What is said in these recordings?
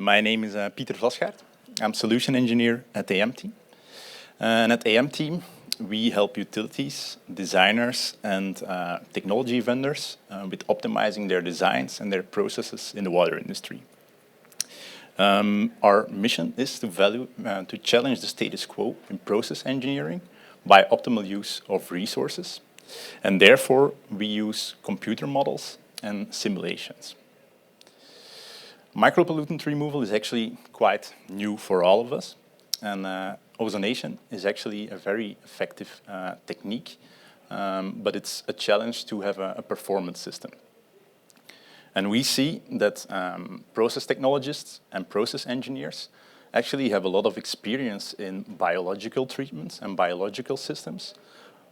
My name is Pieter Vlasgaard. I'm solution engineer at AMT. And at AMT, we help utilities, designers, and technology vendors with optimizing their designs and their processes in the water industry. Our mission is to challenge the status quo in process engineering by optimal use of resources. And therefore, we use computer models and simulations. Micropollutant removal is actually quite new for all of us. And ozonation is actually a very effective technique, but it's a challenge to have a performance system. And we see that process technologists and process engineers actually have a lot of experience in biological treatments and biological systems,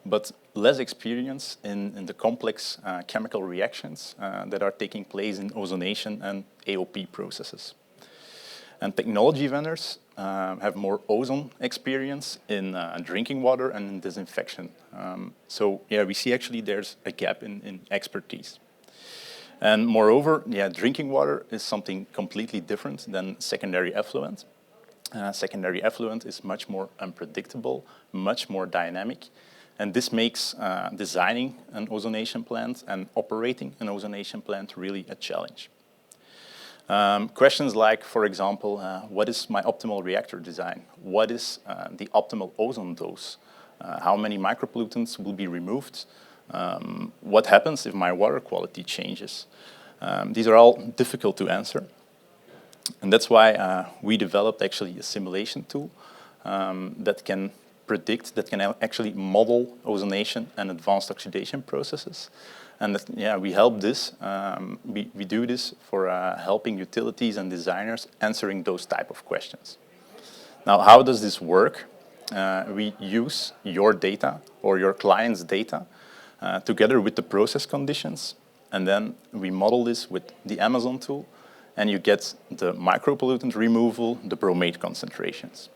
but less experience in the complex chemical reactions that are taking place in ozonation and AOP processes. And technology vendors have more ozone experience in drinking water and in disinfection. So yeah, we see actually there's a gap in expertise. And moreover, yeah, drinking water is something completely different than secondary effluent. Secondary effluent is much more unpredictable, much more dynamic. And this makes designing an ozonation plant and operating an ozonation plant really a challenge. Questions like, for example, what is my optimal reactor design? What is the optimal ozone dose? How many micropollutants will be removed? What happens if my water quality changes? These are all difficult to answer. And that's why we developed actually a simulation tool that can predict, that can actually model ozonation and advanced oxidation processes. And that, yeah, we help this, we do this for helping utilities and designers answering those type of questions. Now, how does this work? We use your data or your client's data together with the process conditions, and then we model this with the AMOZONE tool, and you get the micropollutant removal, the bromate concentrations.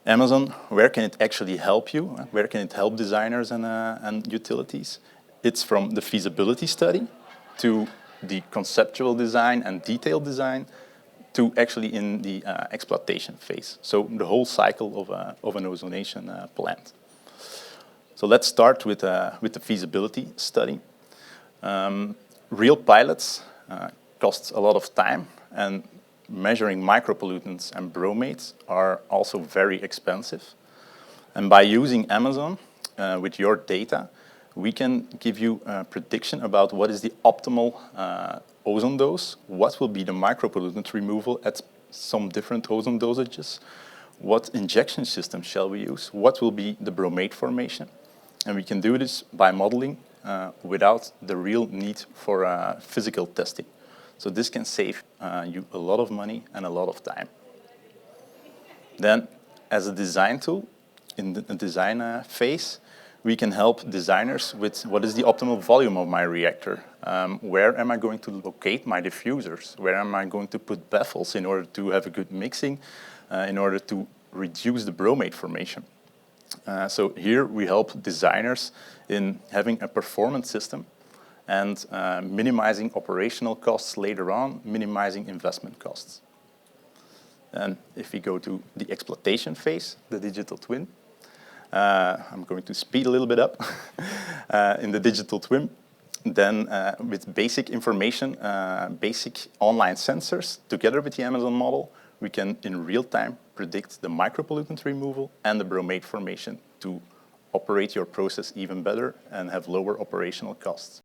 AMOZONE, where can it actually help you? Where can it help designers and utilities? It's from the feasibility study to the conceptual design and detailed design to actually in the exploitation phase. So the whole cycle of an ozonation plant. So let's start with the feasibility study. Real pilots costs a lot of time, and measuring micropollutants and bromates are also very expensive. And by using AMOZONE with your data, we can give you a prediction about what is the optimal ozone dose, what will be the micropollutant removal at some different ozone dosages, what injection system shall we use, what will be the bromate formation. And we can do this by modeling without the real need for physical testing. So this can save you a lot of money and a lot of time. Then, as a design tool, in the design phase, we can help designers with what is the optimal volume of my reactor. Where am I going to locate my diffusers? Where am I going to put baffles in order to have a good mixing, in order to reduce the bromate formation? So here we help designers in having a performance system and minimizing operational costs later on, minimizing investment costs. And if we go to the exploitation phase, the digital twin, I'm going to speed a little bit up. In the digital twin, then with basic information, basic online sensors, together with the AMOZONE model, we can in real time predict the micropollutant removal and the bromate formation to operate your process even better and have lower operational costs.